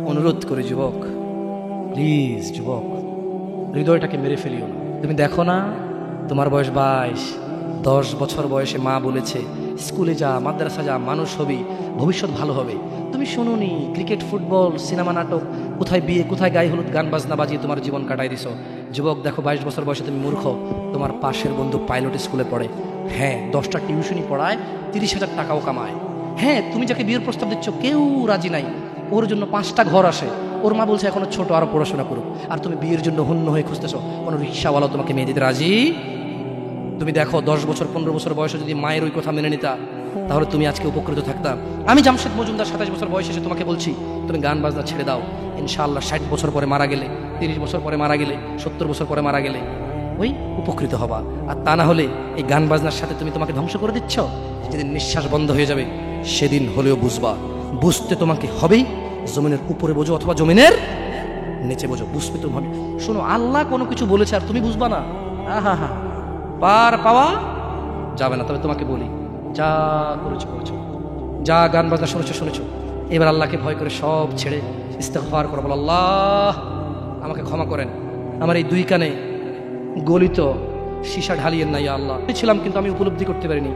অনুরোধ করে যুবক, প্লিজ যুবক, হৃদয়টাকে মেরে ফেলিও না। তুমি দেখো না, তোমার বয়স 22, 10 বছর বয়সে মা বলেছে স্কুলে যা, মাদ্রাসা যা, মানুষ হবি, ভবিষ্যৎ ভালো হবে। তুমি শোনোনি, ক্রিকেট, ফুটবল, সিনেমা, নাটক, কোথায় বিয়ে, কোথায় গায়ে হলুদ, গান বাজনা বাজিয়ে তোমার জীবন কাটাই দিছো। যুবক দেখো, 22 বছর বয়সে তুমি মূর্খ। তোমার পাশের বন্ধু পাইলট স্কুলে পড়ে, হ্যাঁ 10টা টিউশনি পড়ায়, 30,000 টাকাও কামায়। হ্যাঁ, তুমি যাকে বিয়ের প্রস্তাব দিচ্ছ কেউ রাজি নাই, ওর জন্য 5টা ঘর আসে, ওর মা বলছে এখনো ছোট, আরো পড়াশোনা করুক, আর তুমি বিয়ের জন্য হন্য হয়ে খুঁজতেছো। কোনো রিক্সাওয়ালা তোমাকে মেয়ে দিতে রাজি? তুমি দেখো 10 বছর 15 বছর বয়সে যদি মায়ের ওই কথা মেনে নিতা, তাহলে তুমি আজকে উপকৃত থাকতাম। আমি জামশেদ মজুমদার 27 বছর বয়সে এসে তোমাকে বলছি তুমি গান বাজনা ছেড়ে দাও। ইনশাআল্লাহ 60 বছর পরে মারা গেলে, 30 বছর পরে মারা গেলে, 70 বছর পরে মারা গেলে ওই উপকৃত হবা। আর তা না হলে এই গান বাজনার সাথে তুমি তোমাকে ধ্বংস করে দিচ্ছ। যেদিন নিঃশ্বাস বন্ধ হয়ে যাবে সেদিন হলেও বুঝবা। বুঝতে তোমাকে হবেই, জমিনের উপরে বোঝো অথবা জমিনের নিচে বোঝো, বুঝতে তুমি হবে। শোনো, আল্লাহ কোনো কিছু বলেছে আর তুমি বুঝবা না, আহা হা, পার পাওয়া যাবে না। তবে তোমাকে বলি, যা করেছো করেছো, যা গান বাজনা শুনেছো শুনেছো, এবার আল্লাহকে ভয় করে সব ছেড়ে ইস্তেগফার করো, বলো আল্লাহ আমাকে ক্ষমা করেন, আমার এই 2 কানে গলিত সীসা ঢালিয়েন না ইয়া আল্লাহ। ছিলাম কিন্তু আমি উপলব্ধি করতে পারিনি,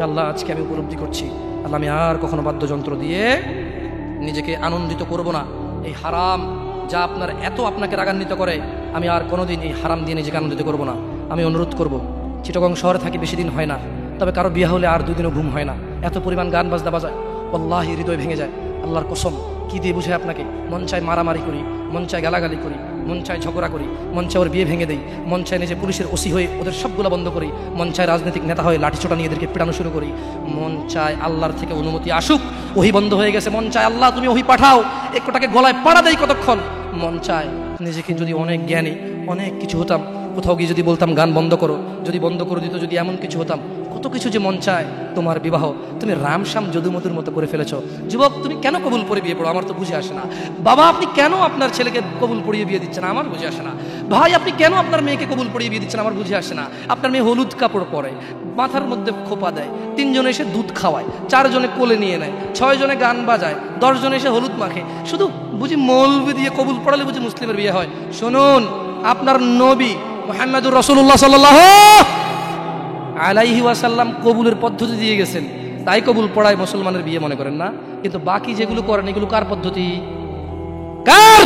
আল্লাহ আজকে আমি উপলব্ধি করছি। আল্লাহ আমি আর কখনো বাদ্যযন্ত্র দিয়ে নিজেকে আনন্দিত করব না। এই হারাম যা আপনার এত আপনাকে রাগান্বিত করে, আমি আর কোনোদিন এই হারাম দিয়ে নিজেকে আনন্দিত করব না। আমি অনুরোধ করব, চিটাগং শহরে থাকি, বেশি দিন হয় না, তবে কারো বিয়ে হলে আর 2 দিনও ঘুম হয় না, এত পরিমাণ গান বাজনা বাজায়, আল্লাহি হৃদয় ভেঙে যায়। আল্লাহর কসম, কি দিয়ে বুঝায় আপনাকে? মন চায় মারামারি করি, মন চায় গালাগালি করি, মন চায় ঝগড়া করি, মন চায় ওর বিয়ে ভেঙে দেই, মন চায় নিজে পুলিশের ওসি হয়ে ওদের সবগুলো বন্ধ করি, মন চায় রাজনৈতিক নেতা হয়ে লাঠিছোটা নিয়ে এদেরকে পিটানো শুরু করি, মন চায় আল্লাহর থেকে অনুমতি আসুক, ওহি বন্ধ হয়ে গেছে, মন চায় আল্লাহ তুমি ওহি পাঠাও, একটাকে গলায় পাড়া দেই কতক্ষণ। মন চায় নিজেকে যদি অনেক জ্ঞানী, অনেক কিছু হতাম, কোথাও গিয়ে যদি বলতাম গান বন্ধ করো, যদি বন্ধ করে দিত, যদি এমন কিছু হতাম, কত কিছু যে মন চায়। তোমার বিবাহ তুমি রামশ্যাম যদুমধুর মতো করে ফেলেছো। যুবক, তুমি কেন কবুল পড়ে বিয়ে পড়ো? আমার তো বুঝে আসে না। বাবা, আপনি কেন আপনার ছেলেকে কবুল পড়িয়ে বিয়ে দিচ্ছেন? আমার বুঝে আসে না। ভাই, আপনি কেন আপনার মেয়েকে কবুল পড়িয়ে বিয়ে দিচ্ছেন? আমার বুঝে আসে না। আপনার মেয়ে হলুদ কাপড় পরে, মাথার মধ্যে খোপা দেয়, 3 জনে এসে দুধ খাওয়ায়, 4 জনে কোলে নিয়ে নেয়, 6 জনে গান বাজায়, 10 জনে এসে হলুদ মাখে, শুধু বুঝি মৌলবি দিয়ে কবুল পড়ালে বুঝি মুসলিমের বিয়ে হয়? শুনুন, আপনার নবী মুহাম্মদুর রাসূলুল্লাহ সাল্লাল্লাহু আলাইহি ওয়াসাল্লাম কবুলের পদ্ধতি দিয়ে গেছেন, তাই কবুল পড়ায় মুসলমানের বিয়ে মনে করেন না। কিন্তু বাকি যেগুলো করেন এগুলো কার পদ্ধতি? কার?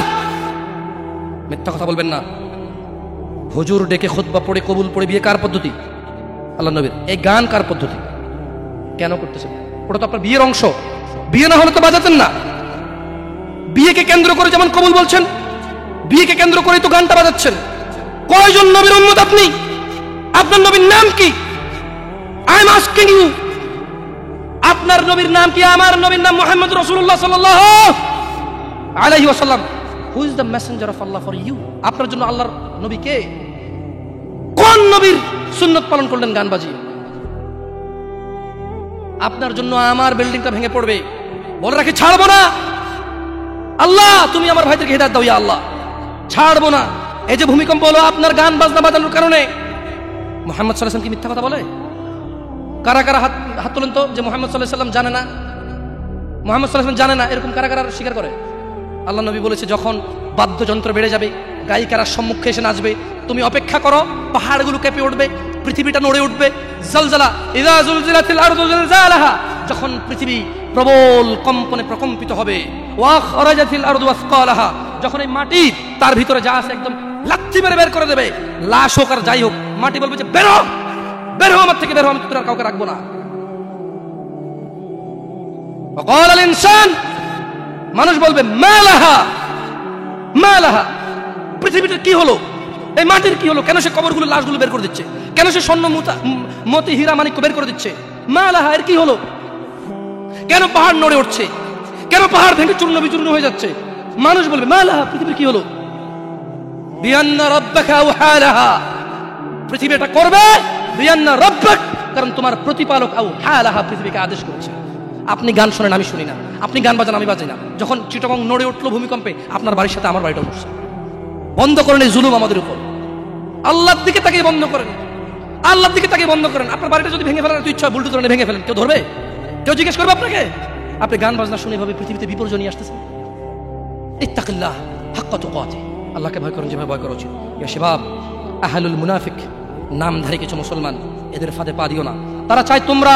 মিথ্যা কথা বলবেন না। হুজুর ডেকে খুতবা পড়ে কবুল পড়ে বিয়ে কার পদ্ধতি? আল্লাহ নবীর। এই গান কার পদ্ধতি? কেন করতেছেন? ওটা তো আপনার বিয়ের অংশ। বিয়ে না হলে তো বাজাতেন না। বিয়েকে কেন্দ্র করে যেমন কবুল বলছেন, বিয়েকে কেন্দ্র করেই তো গানটা বাজাচ্ছেন। কয়জন নবীর উম্মত আপনি? আপনার নবীর নাম কি? আই এম আস্কিং ইউ, আপনার নবীর নাম কি? আমার নবীর নাম মুহাম্মদ রাসূলুল্লাহ সাল্লাল্লাহু আলাইহি ওয়াসাল্লাম। Who is the messenger of Allah for you? আপনার জন্য আল্লাহর নবী কে? কোন নবীর সুন্নাত পালন করলেন গান বাজিয়ে? আপনার জন্য আমার বিল্ডিংটা ভেঙে পড়বে, বলে রাখি ছাড়বো না। আল্লাহ তুমি আমার ভাইদেরকে হিদায়াত দাও ইয়া আল্লাহ, ছাড়বো না। এই যে ভূমিকম্প হলো আপনার গান বাজনা বাজানোর কারণে। মুহাম্মদ সাল্লাল্লাহু আলাইহি ওয়াসাল্লাম কি মিথ্যা কথা বলে? কারা কারা হাত তোলেন তো যে মুহাম্মদ সাল্লাল্লাহু আলাইহি ওয়াসাল্লাম জানে না, মুহাম্মদ সাল্লাল্লাহু আলাইহি ওয়াসাল্লাম জানে না, এরকম কারা কারা স্বীকার করে? আল্লাহ নবী বলেছে, যখন বাদ্যযন্ত্র বেড়ে যাবে, গায়িকারা সম্মুখে এসে নাচবে, তুমি অপেক্ষা করো, পাহাড়গুলো কেঁপে উঠবে, পৃথিবীটা নড়ে উঠবে। জালজালা ইযা যুলজিলাতিল আরদু জিলজালাহা, যখন পৃথিবী প্রবল কম্পনে প্রকম্পিত হবে। ওয়া খরাজাতিল আরদু আসকালাহা, যখন এই মাটি তার ভিতরে যা আছে একদম লাথি মেরে বের করে দেবে, লাশ হোক আর যাই হোক, মাটি বলবে যে বেরো, বের হও আমার থেকে, বের হও, আমি তোর আর কাউকে রাখবো না। ওয়াকাল আল ইনসান, মানুষ বলবে মালাহা মালাহা, পৃথিবীটা কি হলো, এই মাটির কি হলো? কেন সে কবরগুলো লাশগুলো বের করে দিচ্ছে? কেন সে স্বর্ণ মতি হীরা মানিক্য বের করে দিচ্ছে? মালাহা, এর কি হলো? কেন পাহাড় নড়ে উঠছে? কেন পাহাড় ভেঙে চূর্ণ বিচূর্ণ হয়ে যাচ্ছে? মানুষ বলবে মালাহা, পৃথিবীর কি হলো? বিআন্না রাব্বাকা আওহালাহা, পৃথিবী এটা করবে বিআন্না রাব্বাক, কারণ তোমার প্রতিপালক আওহালাহা পৃথিবীকে আদেশ করেছে। আপনি গান শোনেন, আমি শুনি না, আপনি গান বাজান, আমি বাজাই না। যখন চিটাগং নড়ে উঠলো ভূমিকম্পে, আপনার বাড়ির সাথে আমার বাড়িটা উঠছে। বন্ধ করেন এই জুলুম আমাদের উপর। আল্লাহর দিকে তাকিয়ে বন্ধ করেন, আল্লাহর দিকে তাকিয়ে বন্ধ করেন। আপনার বাড়িটা যদি ভেঙে ফেলেন, ইচ্ছা বুলডোজার ভেঙে ফেলেন, কেউ ধরবে? কেউ জিজ্ঞেস করবে আপনাকে? আপনি গান বাজনা শুনে ভাবে পৃথিবীতে বিপর্যয় নিয়ে আসতেছেন। ইত্তাকিল্লাহ হাক্কা তুকাতিহ, আল্লাহকে ভয় করুন যেভাবে ভয় করা উচিত। ইয়া শাবাব, আহলুল মুনাফিক, নামধারী কিছু মুসলমান, এদের ফাঁদে পা দিও না। তারা চায় তোমরা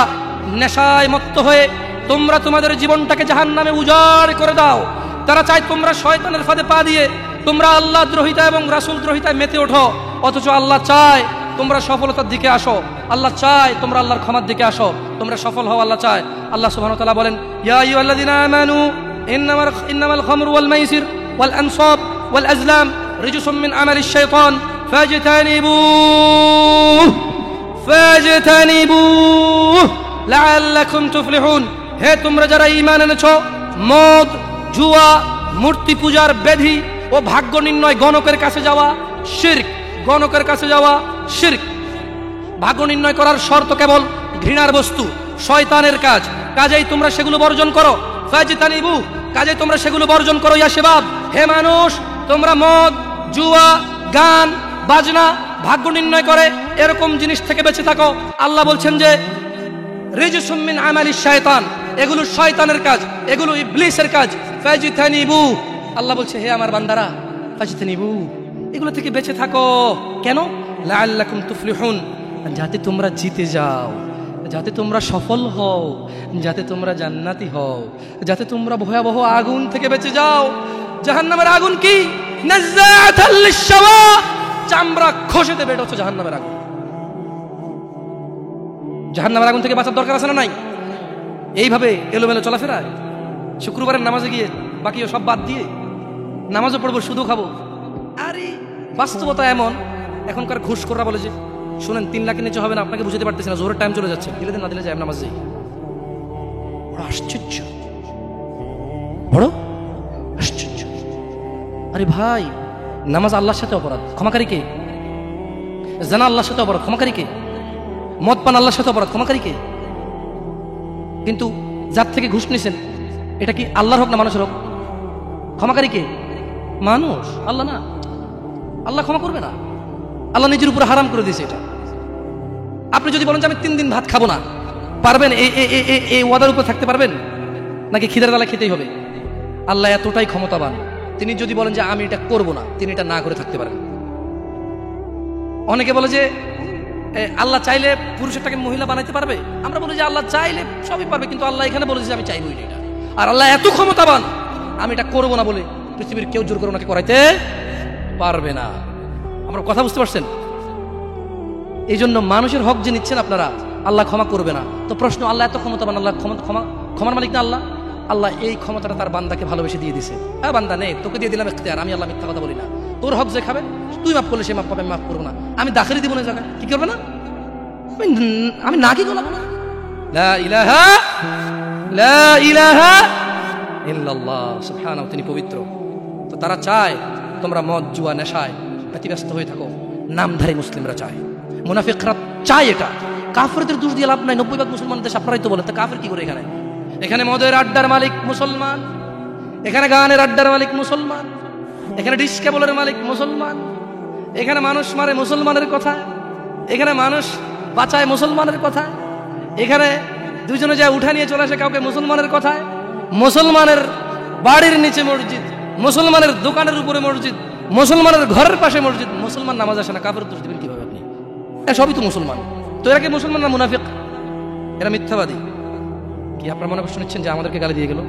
নেশায় মত্ত হয়ে তোমরা তোমাদের জীবনটাকে জাহান্নামে উজাড় করে দাও। তারা চায় তোমরা শয়তানের ফাঁদে পা দিয়ে তোমরা আল্লাহ দ্রোহিতা এবং রাসূল দ্রোহিতায় মেতে ওঠো। অথচ আল্লাহ চায় তোমরা সফলতার দিকে আসো, আল্লাহ চায় তোমরা আল্লাহর ক্ষমার দিকে আসো, তোমরা সফল হও, আল্লাহ চায়। আল্লাহ সুবহানাহু ওয়া তাআলা বলেন, ইয়া আইয়ুহাল্লাযীনা আমানু ইন্নামাল খামরু ওয়াল মাইসির ওয়াল আনসাব ওয়াল আজলাম রিজসুম মিন আমালিশ শাইতান ফাজতানিবুহু লাআল্লাকুম তুফলিহুন। হে তোমরা যারা ঈমান এনেছো, মদ, জুয়া, মূর্তি পূজার ব্যাধি ও ভাগ্য নির্ণয় গণকের কাছে যাওয়া শিরক, গণকের কাছে যাওয়া শিরক। ভাগ্য নির্ণয় করার শর্ত কেবল ঘৃণার বস্তু, শয়তানের কাজ, কাজেই তোমরা সেগুলো বর্জন করো। ফাজতানিবু, কাজেই তোমরা সেগুলো বর্জন করো। ইয়া শাবাব, হে মানুষ, তোমরা মদ, জুয়া, গান, বাজনা, ভাগ্য নির্ণয় করে এরকম জিনিস থেকে বেঁচে থাকো। আল্লাহ বলছেন যে রিজসুম মিন আমালিশ শায়তান, এগুলো শয়তানের কাজ, এগুলো ইবলিসের কাজ। ফাজতানিবু, আল্লাহ বলছে হে আমার বান্দারা, ফাজতানিবু, এগুলো থেকে বেঁচে থাকো। কেন? লাআল্লাকুম তুফলিহুন, যাতে তোমরা জিতে যাও, যাতে তোমরা সফল হও, যাতে তোমরা জান্নাতি হও, যাতে তোমরা ভয়াবহ আগুন থেকে বেঁচে যাও। জাহান্নামের আগুন কি? নাযাআতাল লিশশাওয়া, চামড়া খসে দেবে, এটা হচ্ছে জাহান্নামের আগুন। জাহান্নামের আগুন থেকে বাঁচার দরকার আছে না নাই? এইভাবে এলোমেলো চলাফেরায়, শুক্রবারের নামাজে গিয়ে বাকিও সব বাদ দিয়ে নামাজও পড়বো, শুধু খাবো। আরে বাস্তবতা এমন, এখনকার ঘুষখোররা বলে যে শুনেন 3 লাখের নিচে হবে না, আপনাকে বুঝতে পারতেছি না, জোরের টাইম চলে যাচ্ছে, দিলে দিন না দিলে যাই নামাজ যাই। বড় আশ্চর্য, বড় আশ্চর্য। আরে ভাই, নামাজ আল্লাহর সাথে অপরাধ, ক্ষমাকারী কে? জানা আল্লাহর সাথে অপরাধ, ক্ষমাকারী কে? মদ পান আল্লাহর সাথে অপরাধ, ক্ষমাকারী কে? কিন্তু যার থেকে ঘুষ নিছেন, এটা কি আল্লাহর হোক না মানুষের হোক? ক্ষমাকারী কে? মানুষ, আল্লাহ না। আল্লাহ ক্ষমা করবে না, আল্লাহ নিজের উপর হারাম করে দিয়েছে এটা। আপনি যদি বলেন যে আমি 3 দিন ভাত খাবো না, পারবেন? এই ওয়াদার উপর থাকতে পারবেন? নাকি খিদের বেলা খেতেই হবে? আল্লাহ এতটাই ক্ষমতাবান, তিনি যদি বলেন যে আমি এটা করব না, তিনি এটা না করে থাকতে পারেন। অনেকে বলে যে আল্লাহ চাইলে পুরুষেরটাকে মহিলা বানাইতে পারবে। আমরা বলি যে আল্লাহ চাইলে সবই পারবে, কিন্তু আল্লাহ এখানে বলেছে যে আমি চাইবই না এটা। আর আল্লাহ এত ক্ষমতাবান, আমি এটা করবো না বলে পৃথিবীর কেউ জোর করে ওনাকে করাইতে পারবে না। আমরা কথা বুঝতে পারছেন? এই জন্য মানুষের হক যে নিচ্ছেন আপনারা, আল্লাহ ক্ষমা করবে না। তো প্রশ্ন, আল্লাহ এত ক্ষমতাবান, আল্লাহ ক্ষমার মালিক না আল্লাহ? আল্লাহ এই ক্ষমতাটা তার বান্দাকে ভালোবেসে দিয়ে দিছে। হ্যাঁ বান্দা নে, তোকে দিয়ে দিলাম ইখতিয়ার, আমি আল্লাহ মিথ্যা কথা বলি না। তোর হক যে খাবে, তুই মাফ করলে সে মাফ পাবে, আমি মাফ করবো না। আমি দাখিলি দিব না জায়গায়, কি করবে না? আমি না কি গলাবো না। লা ইলাহা ইল্লাল্লাহ, সুবহানাহু, তিনি পবিত্র। তো তারা চায় তোমরা মদ, জুয়া, নেশায় ব্যতিব্যস্ত হয়ে থাকো। নামধারী মুসলিমরা চায়, মুনাফিকরা চায় এটা। কাফেরদের দোষ দিয়ে লাভ নাই, 90% মুসলমান দেশ, আপনারাই তো বলেন। তা কাফের কি করে? এখানে মদের আড্ডার মালিক মুসলমান, এখানে গানের আড্ডার মালিক মুসলমান, এখানে ডিস কেবলের মালিক মুসলমান, এখানে মানুষ মারে মুসলমানের কথা, এখানে মানুষ বাঁচায় মুসলমানের কথা, এখানে দুজনে যায় উঠা নিয়ে চলে আসে কাউকে মুসলমানের কথায়, মুসলমানের বাড়ির নিচে মসজিদ, মুসলমানের দোকানের উপরে মসজিদ, মুসলমানের ঘরের পাশে মসজিদ। মুসলমান নামাজ আসে না, কাফের দোষ দিবেন কিভাবে আপনি? সবই তো মুসলমান। তো এরা কি মুসলমান না মুনাফিক? এরা মিথ্যাবাদী। কি আপনার মনে কষ্ট নিচ্ছেন যে আমাদেরকে গালি দিয়ে গেল?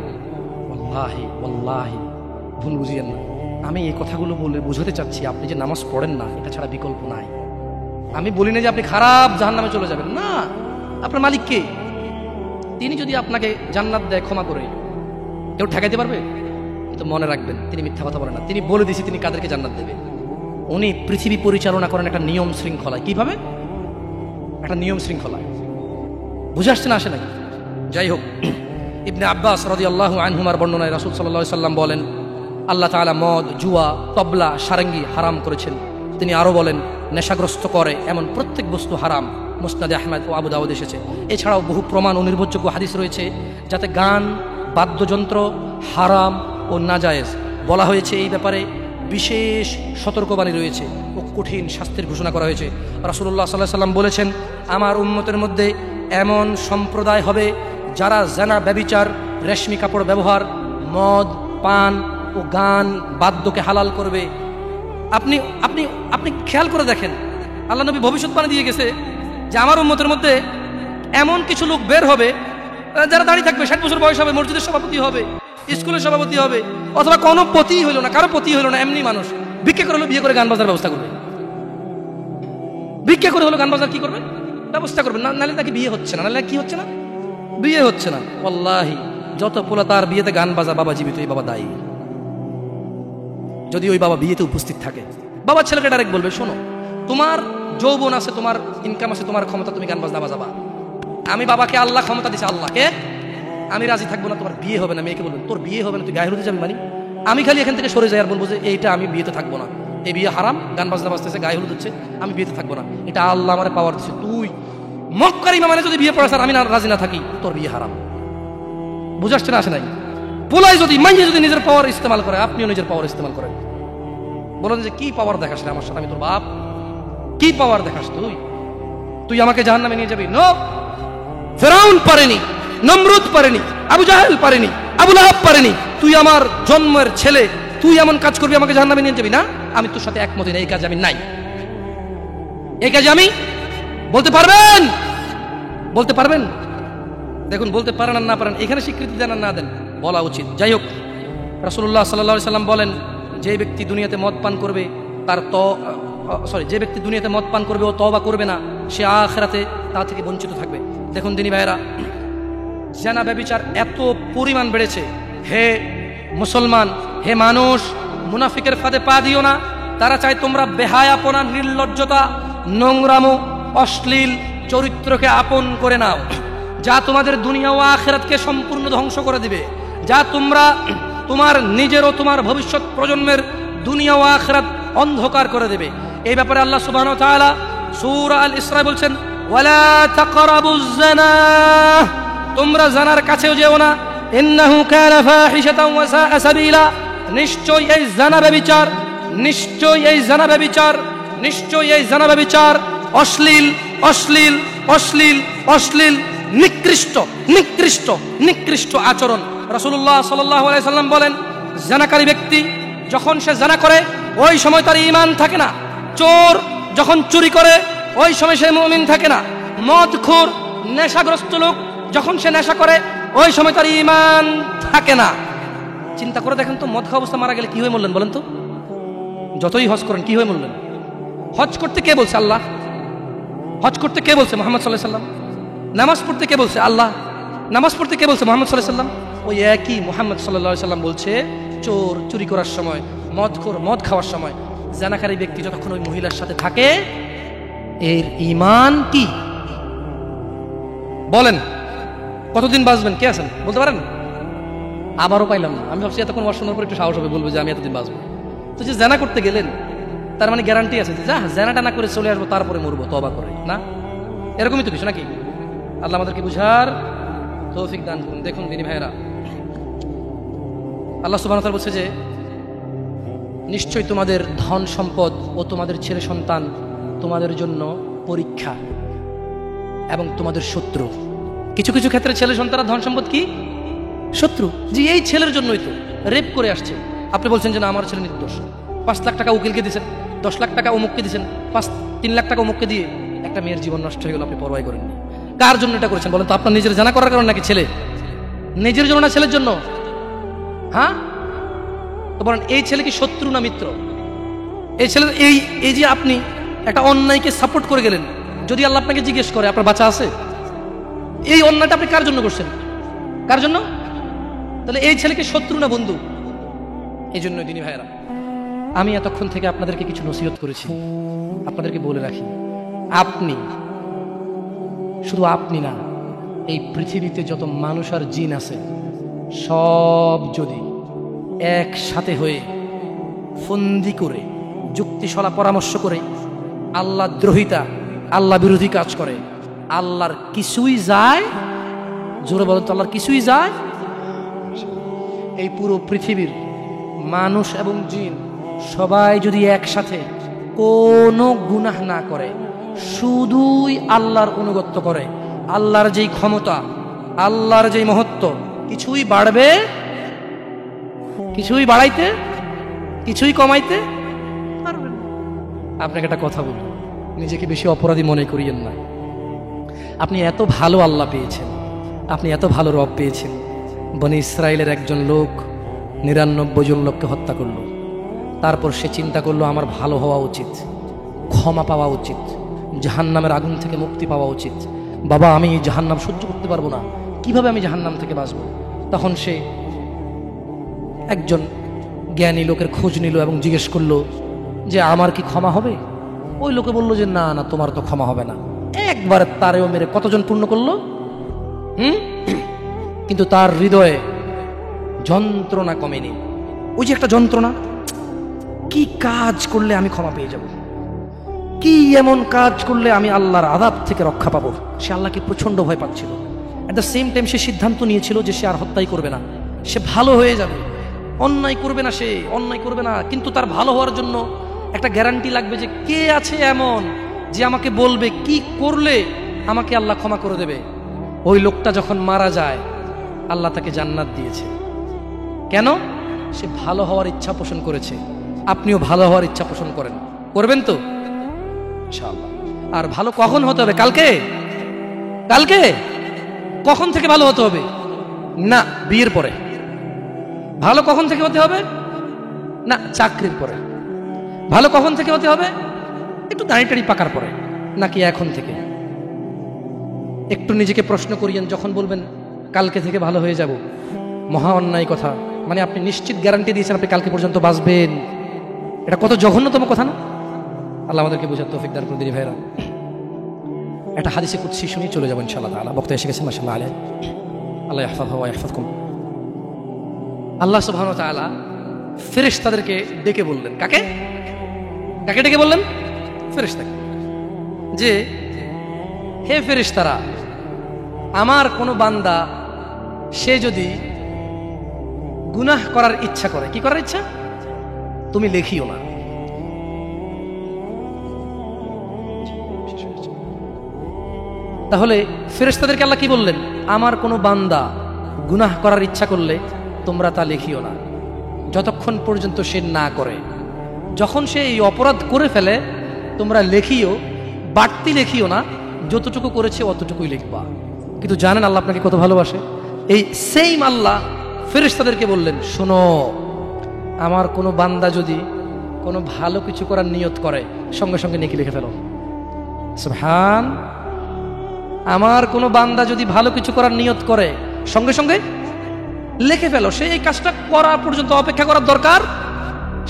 ওয়াল্লাহি ওয়াল্লাহি ভুল বুঝিয়েন না। আমি এই কথাগুলো বলে বুঝাতে চাচ্ছি, আপনি যে নামাজ পড়েন না, এটা ছাড়া বিকল্প নাই। আমি বলি না যে আপনি খারাপ জাহান্নামে চলে যাবেন, না। আপনার মালিক কে? তিনি যদি আপনাকে জান্নাত দেয় ক্ষমা করে, কেউ ঠেকাইতে পারবে? কিন্তু মনে রাখবেন, তিনি মিথ্যা কথা বলেন না। তিনি বলে দিয়েছে তিনি কাদেরকে জান্নাত দেবে। উনি পৃথিবী পরিচালনা করেন একটা নিয়ম শৃঙ্খলায়। কিভাবে? একটা নিয়ম শৃঙ্খলায়। বুঝে আসছে না? আসে নাকি? যাই হোক, ইবনে আব্বাস রাদিয়াল্লাহু আনহুমার বর্ণনায় রাসূল সাল্লাল্লাহু আলাইহি সাল্লাম বলেন, আল্লাহ তাআলা মদ, জুয়া, তবলা, সারেঙ্গি হারাম করেছেন। তিনি আরো বলেন, নেশাগ্রস্ত করে এমন প্রত্যেক বস্তু হারাম। মুসনাদে আহমদ ও আবু দাউদ এসেছে। এছাড়াও বহু প্রমাণ ও নির্ভরযোগ্য হাদিস রয়েছে যাতে গান, বাদ্যযন্ত্র হারাম ও নাজায়েজ বলা হয়েছে। এই ব্যাপারে বিশেষ সতর্কবাণী রয়েছে ও কঠিন শাস্তির ঘোষণা করা হয়েছে। রাসূলুল্লাহ সাল্লাল্লাহু আলাইহি সাল্লাম বলেছেন, আমার উম্মতের মধ্যে এমন সম্প্রদায় হবে যারা জানা, ব্যভিচার, রেশমি কাপড় ব্যবহার, মদ পান, ও গান বাদ্যকে হালাল করবে। আপনি আপনি আপনি খেয়াল করে দেখেন, আল্লাহ নবী ভবিষ্যৎবাণী দিয়ে গেছে যে আমার উম্মতের মধ্যে এমন কিছু লোক বের হবে যারা দাঁড়িয়ে থাকবে, 60 বছর বয়স হবে, মসজিদের সভাপতি হবে, স্কুলের সভাপতি হবে, অথবা কোনো পতি হইল না, কারো পতি হইল না, এমনি মানুষ ভিক্ষা করে হলো বিয়ে করে গান বাজার ব্যবস্থা করবে। ভিক্ষা করে হলো গান বাজার কি করবে, ব্যবস্থা করবে। নাহলে তাকে বিয়ে হচ্ছে না, নাহলে কি হচ্ছে না, বিয়ে হচ্ছে না। ওয়াল্লাহি যত পোলা তার বিয়েতে গান বাজা, বাবা জীবিত, এই বাবা দায়ী। যদি ওই বাবা বিয়েতে উপস্থিত থাকে, বাবা ছেলেকে ডাইরেক্ট বলবে, শোনো তোমার যৌবন আছে, তোমার ইনকাম আছে, তোমার ক্ষমতা, তুমি গান বাজনা বাজাবা। আমি বাবাকে আল্লাহ ক্ষমতা দিছে, আল্লাহকে আমি রাজি থাকবো না, তোমার বিয়ে হবে না। মেয়েকে বলবেন তোর বিয়ে হবে না, তুই গায়ে হলুদে যাবি, মানে আমি খালি এখান থেকে সরে যাই আর বলবো যে এইটা আমি বিয়েতে থাকবো না, এই বিয়ে হারাম, গান বাজনা বাজতেছে, গায়ে হলুদ হচ্ছে, আমি বিয়েতে থাকবো না, এটা আল্লাহ আমার পাওয়ার দিচ্ছে। তুই মক্কার ইমাম মানে যদি বিয়ে পড়াস আর আমি না রাজি না থাকি, তোর বিয়ে হারাম। বুঝাচ্ছে না, আসে নাই? পোলাই যদি মাইয়ে যদি নিজের পাওয়ার ইস্তেমাল করে, আপনিও নিজের পাওয়ার ইস্তেমাল করেন। বলেন যে কি পাওয়ার দেখাস রে আমার সাথে, আমি তোর বাপ, কি পাওয়ার দেখাস তুই আমাকে জাহান্নামে নিয়ে যাবি? নো, ফেরাউন পারেনি, নমরুদ পারেনি, আবু জাহেল পারেনি, আবু লাহাব পারেনি, তুই আমার জন্মের ছেলে, তুই এমন কাজ করবি আমাকে জাহান্নামে নিয়ে যাবি? না, আমি তোর সাথে একমত না, এই কাজে আমি নাই, এই কাজে আমি। বলতে পারবেন? বলতে পারবেন? দেখুন, বলতে পারেন আর না পারেন, এখানে স্বীকৃতি দেন আর না দেন, বলা উচিত। যাই হোক, রাসূলুল্লাহ সাল্লাল্লাহু আলাইহি সাল্লাম বলেন, যে ব্যক্তি দুনিয়াতে মদ পান করবে তার যে ব্যক্তি দুনিয়াতে মদ পান করবে ও তওবা করবে না, সে আখিরাতে তা থেকে বঞ্চিত থাকবে। দেখুন দিনী ভাইরা, জিনা ব্যভিচার এত পরিমাণ বেড়েছে। হে মুসলমান, হে মানুষ, মুনাফিকের ফাঁদে পা দিও না। তারা চায় তোমরা বেহায়াপনা, নির্লজ্জতা, নোংরামো, অশ্লীল চরিত্রকে আপন করে নাও, যা তোমাদের দুনিয়া ও আখিরাতকে সম্পূর্ণ ধ্বংস করে দিবে, যা তোমরা তোমার নিজের ও তোমার ভবিষ্যৎ প্রজন্মের দুনিয়া ও আখিরাত অন্ধকার করে দেবে। এই ব্যাপারে আল্লাহ সুবহানাহু ওয়া তাআলা সূরা আল ইসরা বলছেন, ওয়ালা তাকরাবুজ জিনা, তোমরা জিনার কাছেও যেও না, ইন্নাহু কানা ফাহিশাতান ওয়া সাআ সাবিলা, নিশ্চয়ই এই জিনা ব্যভিচার, নিশ্চয়ই এই জিনা ব্যভিচার, নিশ্চয়ই এই জিনা ব্যভিচার অশ্লীল, অশ্লীল, অশ্লীল, অশ্লীল, নিকৃষ্ট, নিকৃষ্ট, নিকৃষ্ট আচরণ। রাসূলুল্লাহ সাল্লাল্লাহু আলাইহি সাল্লাম বলেন, জিনাকারী ব্যক্তি যখন সে জিনা করে ওই সময় তার ঈমান থাকে না। চোর যখন চুরি করে ওই সময় সে মুমিন থাকে না। মদখোর, নেশাগ্রস্ত লোক যখন সে নেশা করে ওই সময় তার ঈমান থাকে না। চিন্তা করে দেখেন তো, মদ খাওয়া অবস্থা মারা গেলে কি হয়ে মরলেন বলেন তো? যতই হজ করেন কি হয়ে মরলেন? হজ করতে কে বলছে? আল্লাহ। হজ করতে কে বলছে? মুহাম্মদ সাল্লাল্লাহু আলাইহি সাল্লাম। নামাজ পড়তে কে বলছে? আল্লাহ। নামাজ পড়তে কে বলছে? মুহাম্মদ সাল্লাল্লাহু আলাইহি সাল্লাম। ওই একই মুহাম্মদ সাল্লাল্লাহু আলাইহি সাল্লাম বলছে, চোর চুরি করার সময়, মদখোর মদ খাওয়ার সময়, জিনাকারী ব্যক্তি যতক্ষণ ওই মহিলার সাথে থাকে এর ঈমান কি? বলেন কতদিন বাঁচবেন? কে আছেন বলতে পারেন? আবারও পাইলাম না। আমি ভাবছি এতক্ষণ ওয়াজ শোনার পর একটু সাহস হবে, বলবো যে আমি এতদিন বাঁচবো। তো যে জিনা করতে গেলেন তার মানে গ্যারান্টি আছে যে যা জিনাটা না করে চলে আসবো, তারপরে মরবো তওবা করে, না? এরকমই তো কিছু নাকি? আল্লাহ আমাদেরকে বুঝার তৌফিক দান করুন। দেখুন দিনী ভাইয়েরা, আল্লাহ সুবহানাহু ওয়া তাআলা বলছে যে নিশ্চয়ই তোমাদের ধন সম্পদ ও তোমাদের ছেলে সন্তান তোমাদের জন্য পরীক্ষা এবং তোমাদের শত্রু। কিছু কিছু ক্ষেত্রে ছেলে সন্তান ধন সম্পদ কি শত্রু। যে এই ছেলের জন্যই তো রেপ করে আসছে, আপনি বলছেন যে না আমার ছেলে নির্দোষ, 5 লাখ টাকা উকিলকে দিয়েছেন, 10 লাখ টাকা অমুককে দিয়েছেন, 3 লাখ টাকা অমুককে দিয়ে একটা মেয়ের জীবন নষ্ট হয়ে গেল, আপনি পরোয়াই করেননি। কার জন্য এটা করেছেন বলেন তো? আপনার নিজের জানা করার কারণে নাকি ছেলে? নিজের জন্য না ছেলের জন্য? হ্যাঁ, তো বলেন এই ছেলে কি শত্রু না মিত্র? এই ছেলে এই যে আপনি একটা অন্যায়কে সাপোর্ট করে গেলেন, যদি আল্লাহ আপনাকে জিজ্ঞেস করে আপনার বাচ্চা আছে, এই অন্যায়টা আপনি কার জন্য করছেন? কার জন্য? তাহলে এই ছেলেকে শত্রু না বন্ধু? এই জন্য দিনী ভাইয়েরা, আমি এতক্ষণ থেকে আপনাদেরকে কিছু নসিহত করেছি, আপনাদেরকে বলে রাখি, আপনি শুধু আপনি না, এই পৃথিবীতে যত মানুষ আর জিন আছে সব যদি একসাথে হয়ে ফন্দি করে যুক্তিশলা পরামর্শ করে আল্লাহ দ্রোহিতা, আল্লাহ বিরোধী কাজ করে, আল্লাহর কিছুই যায়? জোরে বলতো, আল্লাহর কিছুই যায়? এই পুরো পৃথিবীর মানুষ এবং জিন সবাই যদি একসাথে কোনো গুনাহ না করে, শুধুই আল্লাহর অনুগত্য করে, আল্লাহর যেই ক্ষমতা, আল্লাহর যেই মহত্ব, কিছুই বাড়বে কিছুই বাড়াইতে, কিছুই কমাইতে পারবেন না। আপনাকে একটা কথা বলি, নিজেকে বেশি অপরাধী মনে করিয়েন না। আপনি এত ভালো আল্লাহ পেয়েছেন, আপনি এত ভালো রব পেয়েছেন। বনি ইসরায়েলের একজন লোক 99 জন লোককে হত্যা করলো, তারপর সে চিন্তা করলো আমার ভালো হওয়া উচিত, ক্ষমা পাওয়া উচিত, জাহান্নামের আগুন থেকে মুক্তি পাওয়া উচিত। বাবা আমি জাহান্নাম সহ্য করতে পারবো না, কিভাবে আমি জাহান্নাম থেকে বাঁচব? তখন সে একজন জ্ঞানী লোকের খোঁজ নিল এবং জিজ্ঞেস করলো যে আমার কি ক্ষমা হবে? ওই লোকে বলল যে না না, তোমার তো ক্ষমা হবে না। একবার তারেও মেরে কতজন পূর্ণ করলো? কিন্তু তার হৃদয়ে যন্ত্রণা কমেনি। ওই যে একটা যন্ত্রণা, কি কাজ করলে আমি ক্ষমা পেয়ে যাব, কি এমন কাজ করলে আমি আল্লাহর আযাব থেকে রক্ষা পাবো। সে আল্লাহকে প্রচন্ড ভয় পাচ্ছিল। এট দ্য সেম টাইম সে সিদ্ধান্ত নিয়েছিল যে সে আর হত্যাই করবে না, সে ভালো হয়ে যাবে, অন্যায় করবে না, সে অন্যায় করবে না। কিন্তু তার ভালো হওয়ার জন্য একটা গ্যারান্টি লাগবে যে কে আছে এমন যে আমাকে বলবে কি করলে আমাকে আল্লাহ ক্ষমা করে দেবে। ওই লোকটা যখন মারা যায় আল্লাহ তাকে জান্নাত দিয়েছে। কেন? সে ভালো হওয়ার ইচ্ছা পোষণ করেছে। আপনিও ভালো হওয়ার ইচ্ছা পোষণ করেন, করবেন তো ইনশাআল্লাহ। আর ভালো কখন হতে হবে? কালকে? কালকে কখন থেকে ভালো হতে হবে? না বিয়ের পরে। ভালো কখন থেকে হতে হবে? না চাকরির পরে। ভালো কখন থেকে হতে হবে? একটু দাঁড়ি টাড়ি পাকার পরে, নাকি এখন থেকে? একটু নিজেকে প্রশ্ন করিয়েন, যখন বলবেন কালকে থেকে ভালো হয়ে যাব, মহা অন্যায় কথা। মানে আপনি নিশ্চিত গ্যারান্টি দিয়েছেন আপনি কালকে পর্যন্ত বাঁচবেন। এটা কত জঘন্যতম কথা না? আল্লাহ আমাদেরকে বোঝার তৌফিক দান করুন। দিনী ভাইরা, একটা হাদিসে কুদসি শুনিয়ে চলে যাবেন ইনশাআল্লাহ তাআলা। বক্তা এসে গেছেন মাশাআল্লাহ আলাইহি, আল্লাহ ইয়াহফাযহু ওয়া ইয়াহফাযকুম। আল্লাহ সুবহানাহু ওয়া তাআলা ফেরেশতাদেরকে ডেকে বললেন। কাকে? কাকে ডেকে বললেন? ফেরেশতাকে। যে হে ফেরেশতারা, আমার কোনো বান্দা সে যদি গুনাহ করার ইচ্ছা করে, কি করার ইচ্ছা? তুমি লেখিও না। তাহলে ফেরেশতাদেরকে আল্লাহ কি বললেন? আমার কোনো বান্দা গুনাহ করার ইচ্ছা করলে তোমরা তা লেখিও না, যতক্ষণ পর্যন্ত সে না করে। যখন সে এই অপরাধ করে ফেলে তোমরা লেখিও, বাড়তি লেখিও না, যতটুকু করেছে অতটুকুই লিখবা। কিন্তু জানেন আল্লাহ আপনাকে কত ভালোবাসে? এই সেম আল্লাহ ফেরেশতাদেরকে বললেন, শোনো, আমার কোনো বান্দা যদি কোনো ভালো কিছু করার নিয়ত করে সঙ্গে সঙ্গে নেকি লিখে ফেলো। সুবহান। আমার কোনো বান্দা যদি ভালো কিছু করার নিয়ত করে সঙ্গে সঙ্গে লিখে ফেলো। সে এই কাজটা করা পর্যন্ত অপেক্ষা করার দরকার?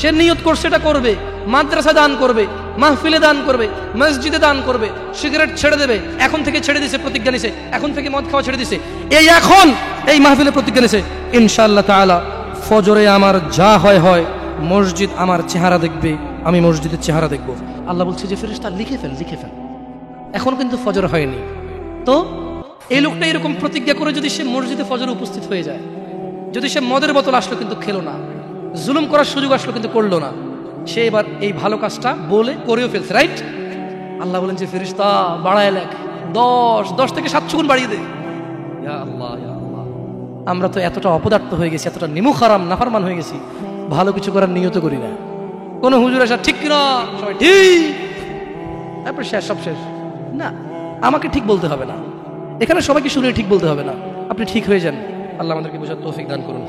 সে নিয়ত করছে এটা করবে, মাদ্রাসা দান করবে, মাহফিলে দান করবে, মসজিদে দান করবে, সিগারেট ছেড়ে দেবে, এখন থেকে ছেড়ে দিছে, প্রতিজ্ঞা নিছে, এখন থেকে মদ খাওয়া ছেড়ে দিছে, এই এখন এই মাহফিলে প্রতিজ্ঞা নিছে, ইনশাআল্লাহ তাআলা ফজরে আমার যা হয় হয়, মসজিদ আমার চেহারা দেখবে, আমি মসজিদের চেহারা দেখব। আল্লাহ বলছে যে ফেরেশতা লিখে ফেল, লিখে ফেল। এখন কিন্তু ফজর হয়নি, তো এই লোকটা এরকম প্রতিজ্ঞা করে যদি সে মসজিদে ফজরে উপস্থিত হয়ে যায়, যদি সে মদের বোতল আসলো কিন্তু খেলো না, জুলুম করার সুযোগ আসলো কিন্তু করলো না, সে এবার এই ভালো কাজটা বলে করেও ফেলছে, রাইট? আল্লাহ বলেন যে ফেরেশতা বাড়ায় লেখ, 10 থেকে 700 গুণ বাড়িয়ে দে। ইয়া আল্লাহ, ইয়া আল্লাহ, আমরা তো এতটা অপদার্থ হয়ে গেছি, এতটা নিমুখ হারাম নাফরমান হয়ে গেছি, ভালো কিছু করার নিয়ত করি না। কোন হুজুর আসা ঠিক কিনা, সবাই ঠিক, তারপর শেষ, সব শেষ। না, আমাকে ঠিক বলতে হবে না, এখানে সবাইকে শুনে ঠিক বলতে হবে না, আপনি ঠিক হয়ে যান। আল্লাহ আমাদেরকে বোঝার তৌফিক দান করুন।